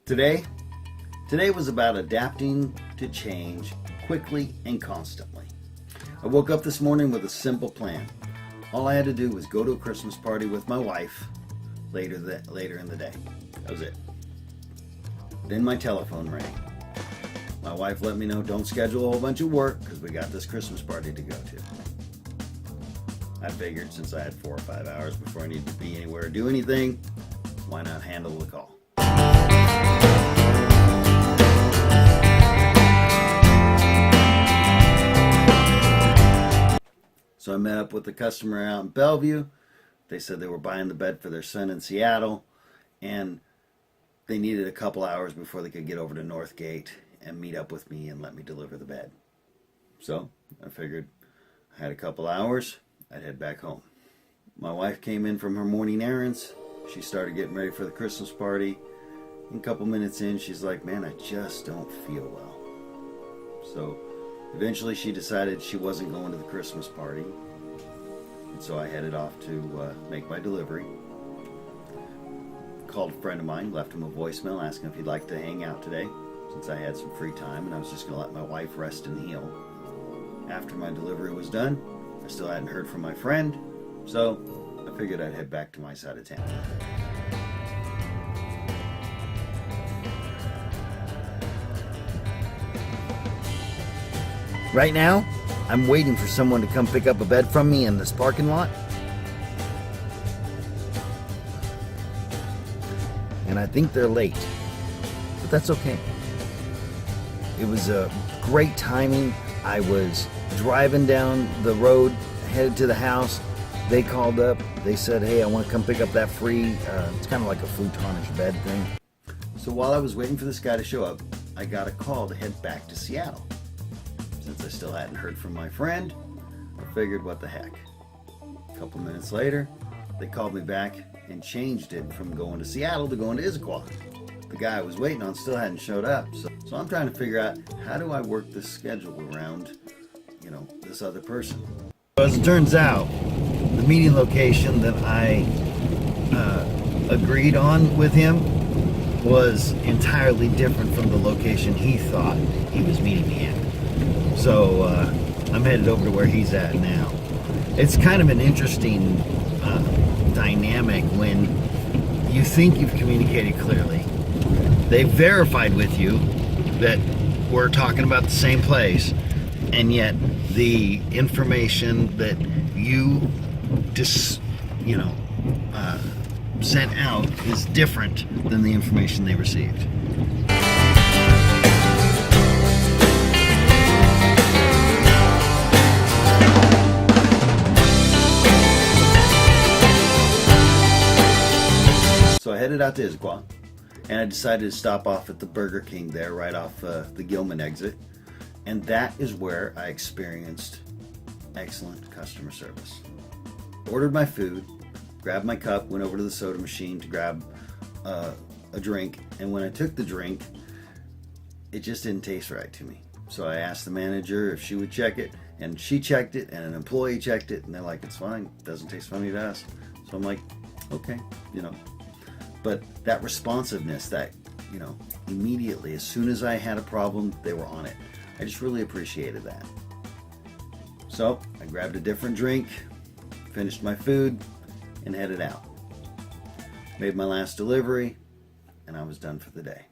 Today was about adapting to change quickly and constantly. I woke up this morning with a simple plan. All I had to do was go to a Christmas party with my wife later in the day. That was it. Then my telephone rang. My wife let me know, don't schedule a whole bunch of work because we got this Christmas party to go to. I figured since I had 4 or 5 hours before I needed to be anywhere or do anything, why not handle the call? So I met up with the customer out in Bellevue. They said they were buying the bed for their son in Seattle, and they needed a couple hours before they could get over to Northgate and meet up with me and let me deliver the bed. So I figured I had a couple hours, I'd head back home. My wife came in from her morning errands. She started getting ready for the Christmas party. And a couple minutes in, she's like, man, I just don't feel well. So eventually she decided she wasn't going to the Christmas party. And so I headed off to make my delivery. Called a friend of mine, left him a voicemail asking if he'd like to hang out today, since I had some free time and I was just going to let my wife rest and heal. After my delivery was done, I still hadn't heard from my friend, so I figured I'd head back to my side of town. Right now, I'm waiting for someone to come pick up a bed from me in this parking lot. And I think they're late, but that's okay. It was a great timing. I was driving down the road, headed to the house. They called up. They said, hey, I want to come pick up that free, it's kind of like a futonish bed thing. So while I was waiting for this guy to show up, I got a call to head back to Seattle. Since I still hadn't heard from my friend, I figured, what the heck. A couple minutes later, they called me back and changed it from going to Seattle to going to Issaquah. The guy I was waiting on still hadn't showed up, so I'm trying to figure out, how do I work this schedule around, this other person? As it turns out, the meeting location that I agreed on with him was entirely different from the location he thought he was meeting me at. So I'm headed over to where he's at now. It's kind of an interesting dynamic when you think you've communicated clearly. They've verified with you that we're talking about the same place, and yet the information that you sent out is different than the information they received. So I headed out to Issaquah, and I decided to stop off at the Burger King there, right off the Gilman exit. And that is where I experienced excellent customer service. Ordered my food, grabbed my cup, went over to the soda machine to grab a drink, and when I took the drink, it just didn't taste right to me. So I asked the manager if she would check it, and she checked it, and an employee checked it, and they're like, it's fine, it doesn't taste funny to us. So I'm like, okay, But that responsiveness, that, immediately, as soon as I had a problem, they were on it. I just really appreciated that. So I grabbed a different drink, finished my food, and headed out. Made my last delivery, and I was done for the day.